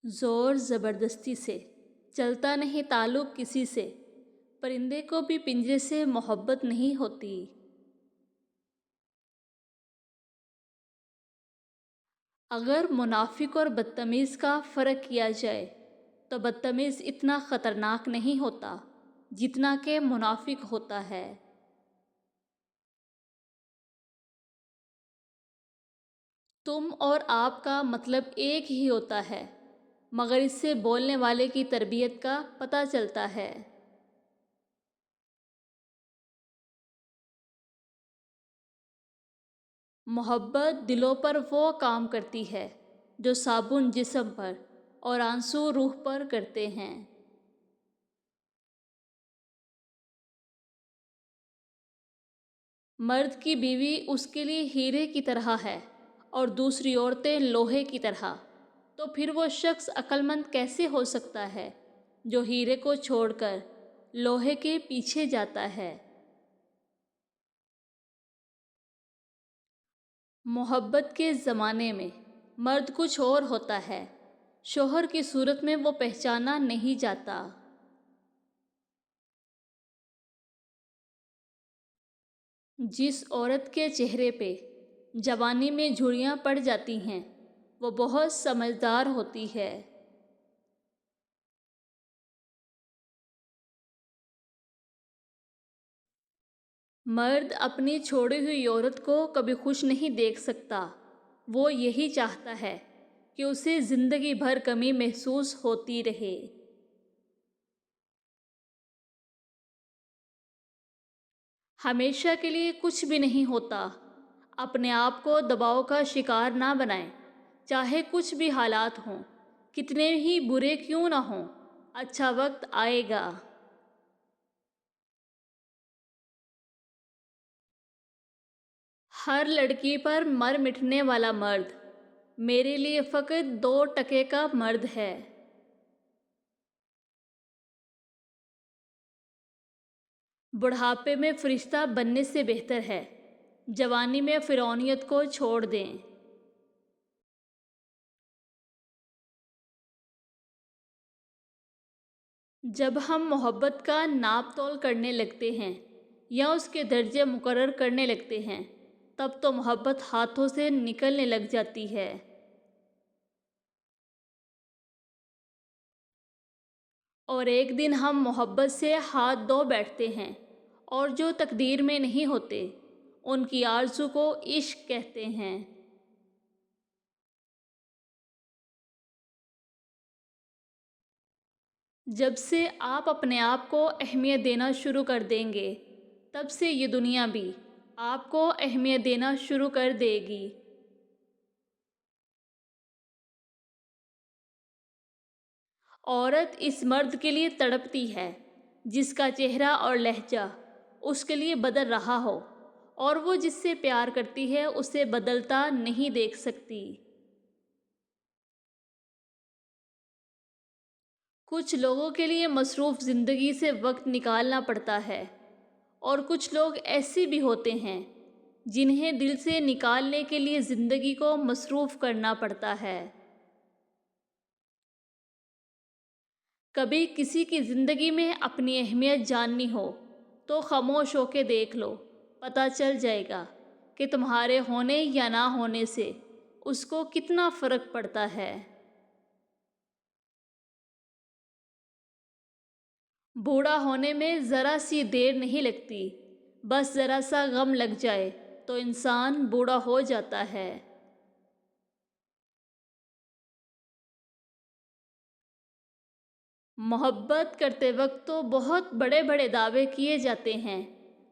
زور زبردستی سے چلتا نہیں تعلق کسی سے، پرندے کو بھی پنجرے سے محبت نہیں ہوتی۔ اگر منافق اور بدتمیز کا فرق کیا جائے تو بدتمیز اتنا خطرناک نہیں ہوتا جتنا کہ منافق ہوتا ہے۔ تم اور آپ کا مطلب ایک ہی ہوتا ہے، مگر اس سے بولنے والے کی تربیت کا پتہ چلتا ہے۔ محبت دلوں پر وہ کام کرتی ہے جو صابن جسم پر اور آنسو روح پر کرتے ہیں۔ مرد کی بیوی اس کے لیے ہیرے کی طرح ہے اور دوسری عورتیں لوہے کی طرح، تو پھر وہ شخص عقل مند کیسے ہو سکتا ہے جو ہیرے کو چھوڑ کر لوہے کے پیچھے جاتا ہے؟ محبت کے زمانے میں مرد کچھ اور ہوتا ہے، شوہر کی صورت میں وہ پہچانا نہیں جاتا۔ جس عورت کے چہرے پہ جوانی میں جھریاں پڑ جاتی ہیں وہ بہت سمجھدار ہوتی ہے۔ مرد اپنی چھوڑی ہوئی عورت کو کبھی خوش نہیں دیکھ سکتا، وہ یہی چاہتا ہے کہ اسے زندگی بھر کمی محسوس ہوتی رہے۔ ہمیشہ کے لیے کچھ بھی نہیں ہوتا، اپنے آپ کو دباؤ کا شکار نہ بنائیں، چاہے کچھ بھی حالات ہوں، کتنے ہی برے کیوں نہ ہوں، اچھا وقت آئے گا۔ ہر لڑکی پر مر مٹنے والا مرد میرے لیے فقط 2% کا مرد ہے۔ بڑھاپے میں فرشتہ بننے سے بہتر ہے جوانی میں فرعونیت کو چھوڑ دیں۔ جب ہم محبت کا ناپ تول کرنے لگتے ہیں یا اس کے درجے مقرر کرنے لگتے ہیں تب تو محبت ہاتھوں سے نکلنے لگ جاتی ہے۔ اور ایک دن ہم محبت سے ہاتھ دھو بیٹھتے ہیں اور جو تقدیر میں نہیں ہوتے ان کی آرزو کو عشق کہتے ہیں۔ جب سے آپ اپنے آپ کو اہمیت دینا شروع کر دیں گے تب سے یہ دنیا بھی آپ کو اہمیت دینا شروع کر دے گی۔ عورت اس مرد کے لیے تڑپتی ہے جس کا چہرہ اور لہجہ اس کے لیے بدل رہا ہو اور وہ جس سے پیار کرتی ہے اسے بدلتا نہیں دیکھ سکتی۔ کچھ لوگوں کے لیے مصروف زندگی سے وقت نکالنا پڑتا ہے اور کچھ لوگ ایسے بھی ہوتے ہیں جنہیں دل سے نکالنے کے لیے زندگی کو مصروف کرنا پڑتا ہے۔ کبھی کسی کی زندگی میں اپنی اہمیت جاننی ہو تو خاموش ہو کے دیکھ لو، پتہ چل جائے گا کہ تمہارے ہونے یا نہ ہونے سے اس کو کتنا فرق پڑتا ہے۔ بوڑھا ہونے میں ذرا سی دیر نہیں لگتی، بس ذرا سا غم لگ جائے تو انسان بوڑھا ہو جاتا ہے۔ محبت کرتے وقت تو بہت بڑے بڑے دعوے کیے جاتے ہیں،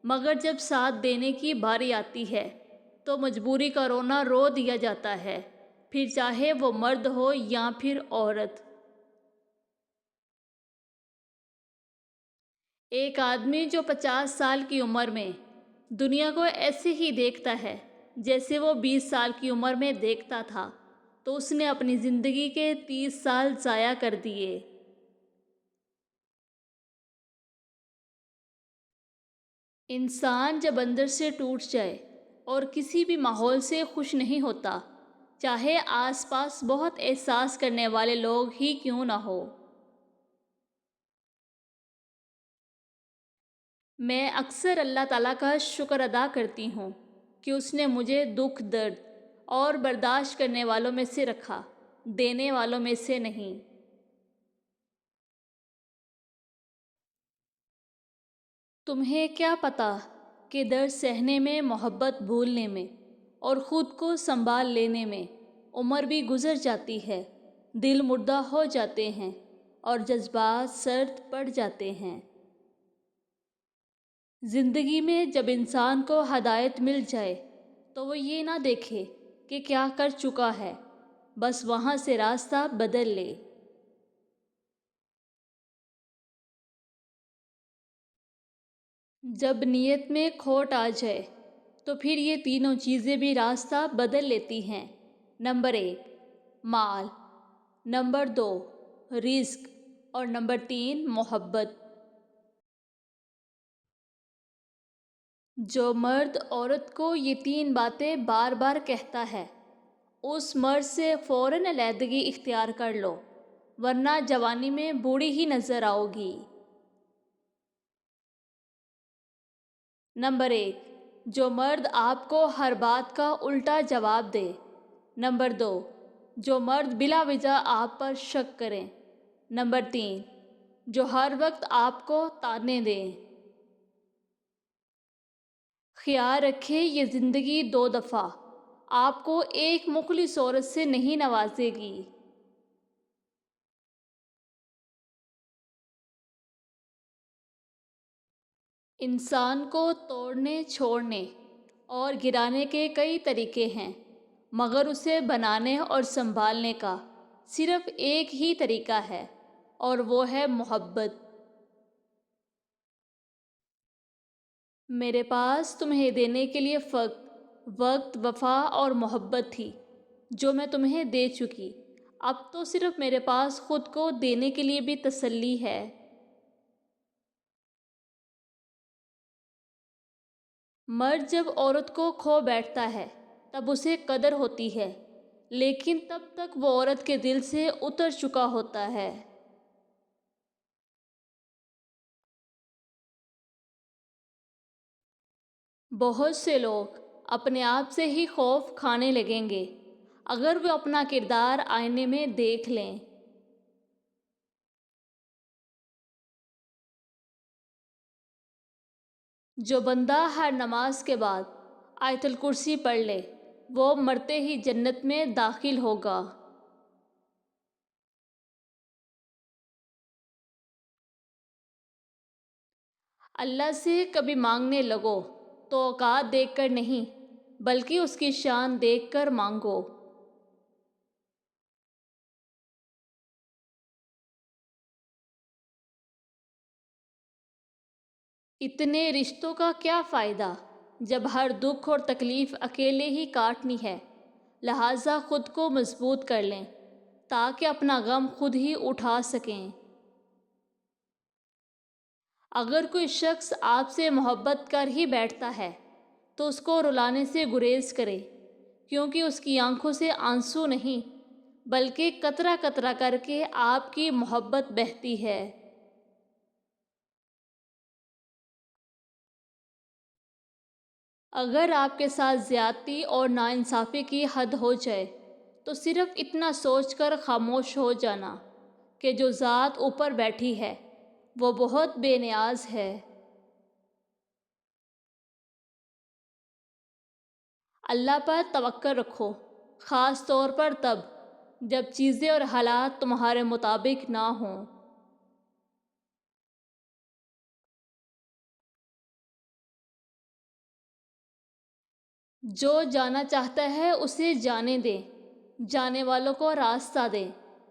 مگر جب ساتھ دینے کی باری آتی ہے تو مجبوری کا رونا رو دیا جاتا ہے، پھر چاہے وہ مرد ہو یا پھر عورت۔ ایک آدمی جو 50 سال کی عمر میں دنیا کو ایسے ہی دیکھتا ہے جیسے وہ 20 سال کی عمر میں دیکھتا تھا تو اس نے اپنی زندگی کے 30 سال ضائع کر دیے۔ انسان جب اندر سے ٹوٹ جائے اور کسی بھی ماحول سے خوش نہیں ہوتا چاہے آس پاس بہت احساس کرنے والے لوگ ہی کیوں نہ ہو۔ میں اکثر اللہ تعالیٰ کا شکر ادا کرتی ہوں کہ اس نے مجھے دکھ درد اور برداشت کرنے والوں میں سے رکھا، دینے والوں میں سے نہیں۔ تمہیں کیا پتہ کہ درد سہنے میں، محبت بھولنے میں اور خود کو سنبھال لینے میں عمر بھی گزر جاتی ہے، دل مردہ ہو جاتے ہیں اور جذبات سرد پڑ جاتے ہیں۔ زندگی میں جب انسان کو ہدایت مل جائے تو وہ یہ نہ دیکھے کہ کیا کر چکا ہے، بس وہاں سے راستہ بدل لے۔ جب نیت میں کھوٹ آ جائے تو پھر یہ تینوں چیزیں بھی راستہ بدل لیتی ہیں۔ نمبر 1 مال، نمبر 2 رزق اور نمبر 3 محبت۔ جو مرد عورت کو یہ 3 باتیں بار بار کہتا ہے، اس مرد سے فوراً علیحدگی اختیار کر لو، ورنہ جوانی میں بوڑھی ہی نظر آؤ گی۔ نمبر 1 جو مرد آپ کو ہر بات کا الٹا جواب دے۔ نمبر 2 جو مرد بلا وجہ آپ پر شک کریں۔ نمبر 3 جو ہر وقت آپ کو تانے دیں۔ خیال رکھیں، یہ زندگی 2 دفعہ آپ کو ایک مخلص عورت سے نہیں نوازے گی۔ انسان کو توڑنے، چھوڑنے اور گرانے کے کئی طریقے ہیں، مگر اسے بنانے اور سنبھالنے کا صرف ایک ہی طریقہ ہے، اور وہ ہے محبت۔ میرے پاس تمہیں دینے کے لیے وقت، وفا اور محبت تھی، جو میں تمہیں دے چکی۔ اب تو صرف میرے پاس خود کو دینے کے لیے بھی تسلی ہے۔ مرد جب عورت کو کھو بیٹھتا ہے تب اسے قدر ہوتی ہے، لیکن تب تک وہ عورت کے دل سے اتر چکا ہوتا ہے۔ بہت سے لوگ اپنے آپ سے ہی خوف کھانے لگیں گے اگر وہ اپنا کردار آئینے میں دیکھ لیں۔ جو بندہ ہر نماز کے بعد آیت الکرسی پڑھ لے، وہ مرتے ہی جنت میں داخل ہوگا۔ اللہ سے کبھی مانگنے لگو تو اوقات دیکھ کر نہیں، بلکہ اس کی شان دیکھ کر مانگو۔ اتنے رشتوں کا کیا فائدہ جب ہر دکھ اور تکلیف اکیلے ہی کاٹنی ہے؟ لہٰذا خود کو مضبوط کر لیں تاکہ اپنا غم خود ہی اٹھا سکیں۔ اگر کوئی شخص آپ سے محبت کر ہی بیٹھتا ہے تو اس کو رلانے سے گریز کرے، کیونکہ اس کی آنکھوں سے آنسو نہیں بلکہ قطرہ قطرہ کر کے آپ کی محبت بہتی ہے۔ اگر آپ کے ساتھ زیادتی اور ناانصافی کی حد ہو جائے تو صرف اتنا سوچ کر خاموش ہو جانا کہ جو ذات اوپر بیٹھی ہے وہ بہت بے نیاز ہے۔ اللہ پر توکل رکھو، خاص طور پر تب جب چیزیں اور حالات تمہارے مطابق نہ ہوں۔ جو جانا چاہتا ہے اسے جانے دیں، جانے والوں کو راستہ دیں،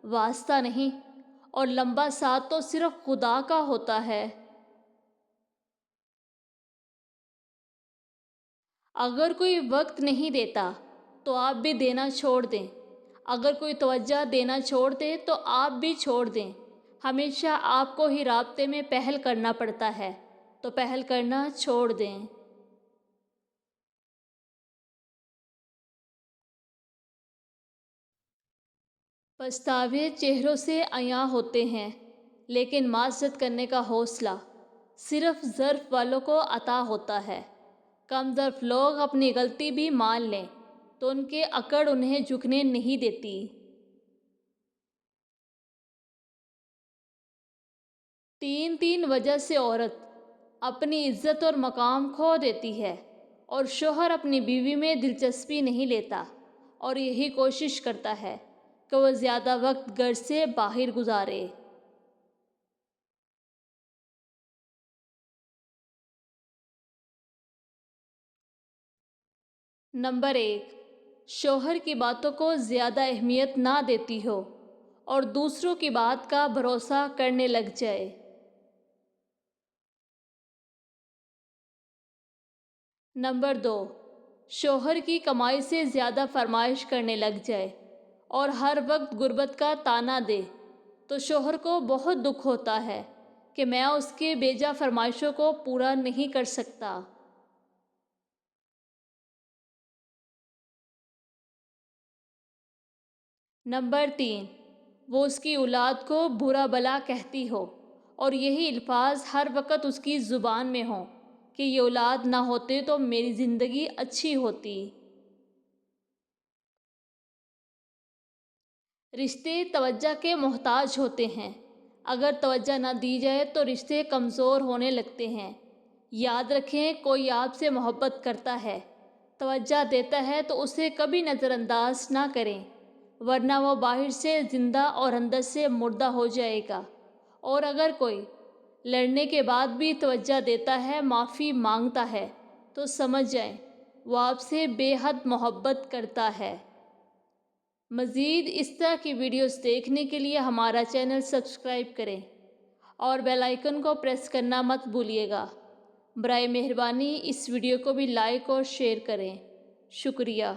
واسطہ نہیں، اور لمبا ساتھ تو صرف خدا کا ہوتا ہے۔ اگر کوئی وقت نہیں دیتا تو آپ بھی دینا چھوڑ دیں، اگر کوئی توجہ دینا چھوڑ دے تو آپ بھی چھوڑ دیں۔ ہمیشہ آپ کو ہی رابطے میں پہل کرنا پڑتا ہے، تو پہل کرنا چھوڑ دیں۔ پچھتاوے چہروں سے عیاں ہوتے ہیں، لیکن معذرت کرنے کا حوصلہ صرف ظرف والوں کو عطا ہوتا ہے۔ کم ظرف لوگ اپنی غلطی بھی مان لیں تو ان کے اکڑ انہیں جھکنے نہیں دیتی۔ تین وجہ سے عورت اپنی عزت اور مقام کھو دیتی ہے، اور شوہر اپنی بیوی میں دلچسپی نہیں لیتا اور یہی کوشش کرتا ہے کہ وہ زیادہ وقت گھر سے باہر گزارے۔ نمبر 1، شوہر کی باتوں کو زیادہ اہمیت نہ دیتی ہو اور دوسروں کی بات کا بھروسہ کرنے لگ جائے۔ نمبر 2، شوہر کی کمائی سے زیادہ فرمائش کرنے لگ جائے اور ہر وقت غربت کا طعنہ دے تو شوہر کو بہت دکھ ہوتا ہے کہ میں اس کے بیجا فرمائشوں کو پورا نہیں کر سکتا۔ نمبر 3، وہ اس کی اولاد کو برا بلا کہتی ہو اور یہی الفاظ ہر وقت اس کی زبان میں ہوں کہ یہ اولاد نہ ہوتے تو میری زندگی اچھی ہوتی۔ رشتے توجہ کے محتاج ہوتے ہیں، اگر توجہ نہ دی جائے تو رشتے کمزور ہونے لگتے ہیں۔ یاد رکھیں، کوئی آپ سے محبت کرتا ہے، توجہ دیتا ہے تو اسے کبھی نظر انداز نہ کریں، ورنہ وہ باہر سے زندہ اور اندر سے مردہ ہو جائے گا۔ اور اگر کوئی لڑنے کے بعد بھی توجہ دیتا ہے، معافی مانگتا ہے، تو سمجھ جائیں وہ آپ سے بے حد محبت کرتا ہے۔ مزید اس طرح کی ویڈیوز دیکھنے کے لیے ہمارا چینل سبسکرائب کریں اور بیل آئیکن کو پریس کرنا مت بھولیے گا۔ برائے مہربانی اس ویڈیو کو بھی لائک اور شیئر کریں۔ شکریہ۔